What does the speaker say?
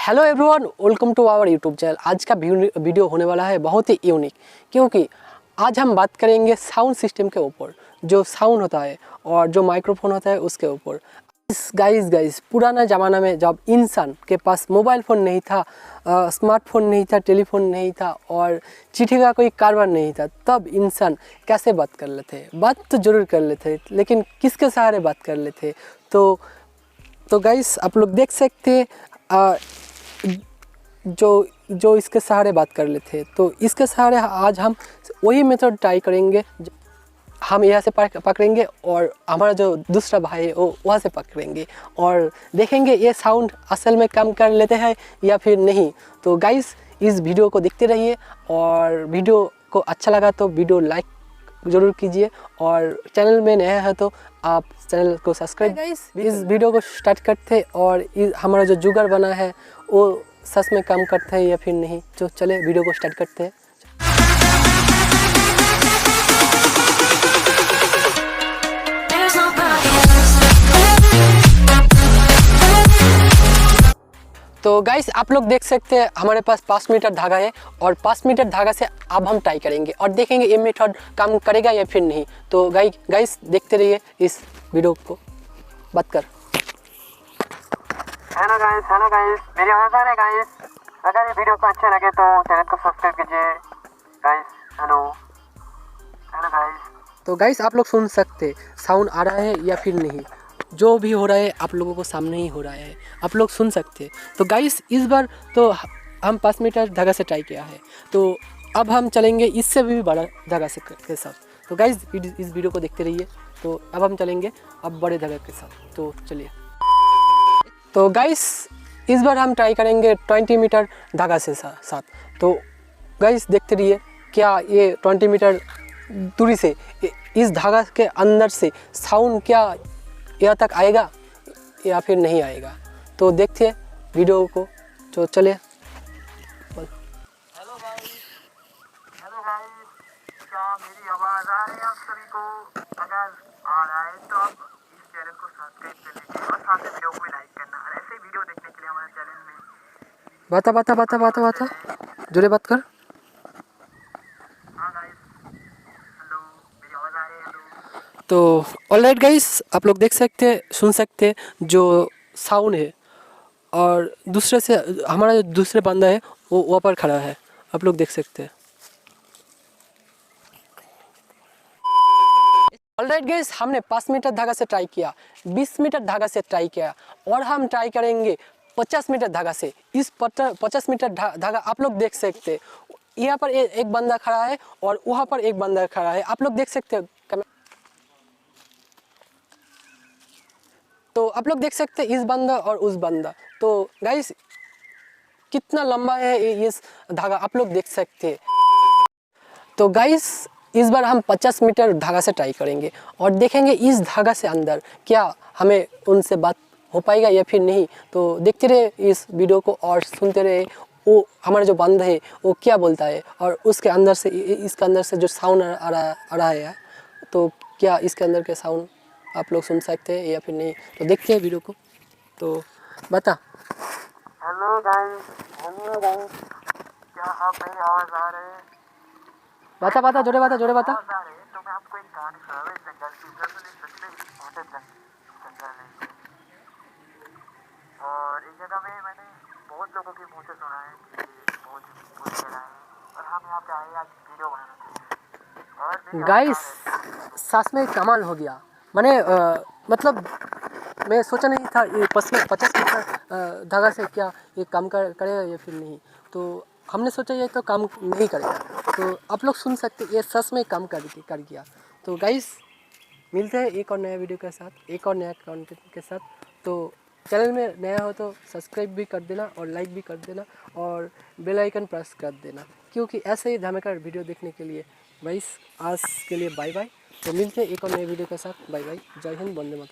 Hello everyone, welcome to our YouTube channel. आज का video होने वाला है बहुत ही यूनिक, क्योंकि आज हम बात करेंगे साउंड सिस्टम के ऊपर। जो साउंड होता है और जो माइक्रोफोन होता है उसके ऊपर। गाइस पुराना ज़माना में जब इंसान के पास मोबाइल फ़ोन नहीं था, स्मार्टफोन नहीं था, टेलीफोन नहीं था और चिट्ठी का कोई कारबार नहीं था, तब इंसान कैसे बात कर लेते? बात तो ज़रूर कर लेते, लेकिन किसके सहारे बात कर लेते? तो गाइस आप लोग देख सकते जो इसके सहारे बात कर लेते हैं। तो इसके सहारे आज हम वही मेथड ट्राई करेंगे। हम यहाँ से पकड़ेंगे और हमारा जो दूसरा भाई है वो वहाँ से पकड़ेंगे और देखेंगे ये साउंड असल में काम कर लेते हैं या फिर नहीं। तो गाइस इस वीडियो को देखते रहिए, और वीडियो को अच्छा लगा तो वीडियो लाइक ज़रूर कीजिए, और चैनल में नया है तो आप चैनल को सब्सक्राइब। गाइस इस वीडियो को स्टार्ट करते और हमारा जो जुगाड़ बना है वो सच में काम करता है या फिर नहीं। तो चले वीडियो को स्टार्ट करते हैं। तो गाइस आप लोग देख सकते हैं हमारे पास 5 मीटर धागा है, और 5 मीटर धागा से अब हम ट्राई करेंगे और देखेंगे ये मेथड काम करेगा या फिर नहीं। तो गाइस देखते रहिए इस वीडियो को। बात कर। हेलो गाइस मेरी आवाज़ आ रही है गाइस? अगर ये वीडियो को अच्छा लगे तो चैनल को सब्सक्राइब कीजिए गाइस। Hello guys. तो गाइस आप लोग सुन सकते साउंड आ रहा है या फिर नहीं। जो भी हो रहा है आप लोगों को सामने ही हो रहा है, आप लोग सुन सकते। तो गाइस इस बार तो हम 5 मीटर धागा से ट्राई किया है, तो अब हम चलेंगे इससे भी बड़ा धागा से के साथ। तो गाइस इस वीडियो को देखते रहिए। तो अब हम चलेंगे अब बड़े धागा के साथ। तो चलिए। तो गाइस इस बार हम ट्राई करेंगे 20 मीटर धागा से साथ। तो गाइस देखते रहिए क्या ये 20 मीटर दूरी से इस धागा के अंदर से साउंड क्या यहाँ तक आएगा या फिर नहीं आएगा। तो देखते हैं वीडियो को। तो चले। हेलो गाइस, क्या मेरी आवाज़ आ रही है आप सभी को? अगर आ रहा है तो आप इस चैनल को सब्सक्राइब कर लीजिए और साथ में वीडियो को भी लाइक करना। और ऐसे वीडियो देखने के लिए हमारे चैनल में बता जोरे बात कर। हाँ गाइस, हेलो मेरी आवाज़ आ रही है? हेलो। तो ऑलराइट गाइस आप लोग देख सकते सुन सकते जो साउंड है, और दूसरे से हमारा जो दूसरे बंदा है वो वहाँ पर खड़ा है, आप लोग देख सकते हैं। ऑलराइट गाइस हमने 5 मीटर धागा से ट्राई किया, 20 मीटर धागा से ट्राई किया, और हम ट्राई करेंगे 50 मीटर धागा से। इस 50 मीटर धागा आप लोग देख सकते यहाँ पर एक बंदा खड़ा है और वहाँ पर एक बंदा खड़ा है, आप लोग देख सकते हैं। तो आप लोग देख सकते हैं इस बंदा और उस बंदा। तो गाइस कितना लंबा है इस धागा आप लोग देख सकते हैं। तो गाइस इस बार हम 50 मीटर धागा से ट्राई करेंगे और देखेंगे इस धागा से अंदर क्या हमें उनसे बात हो पाएगा या फिर नहीं। तो देखते रहे इस वीडियो को और सुनते रहे वो हमारा जो बंदा है वो क्या बोलता है, और उसके अंदर से इसके अंदर से जो साउंड आ रहा है, तो क्या इसके अंदर के साउंड आप लोग सुन सकते हैं या फिर नहीं। तो देखते हैं वीडियो को। तो बता। हेलो गाइस, क्या आप मेरी आवाज़ आ रही है? बता जोरे बता। आवाज़ आ रही है तो मैं आपको एक कहानी सुना रहा हूँ। जंगल है, और इस जगह में मैंने बहुत लोगों के मुँह से सुना है कि बहुत बुरी जगह है, और हम यहाँ पे आए आज वीडियो बनाने। गाइस सच में कमाल हो गया। मैंने मतलब मैं सोचा नहीं था ये 50 मीटर धागा से क्या ये काम करेगा या फिर नहीं। तो हमने सोचा ये तो काम नहीं करेगा। तो आप लोग सुन सकते ये सच में काम कर गया। तो गाइस मिलते हैं एक और नया वीडियो के साथ, एक और नया कंटेंट के साथ। तो चैनल में नया हो तो सब्सक्राइब भी कर देना और लाइक भी कर देना और बेल आइकन प्रेस कर देना, क्योंकि ऐसे ही धमाकेदार वीडियो देखने के लिए। गाइस आज के लिए बाय बाय। तो मिलते हैं एक और नए वीडियो के साथ। बाय बाय, जय हिंद, वंदे मातरम।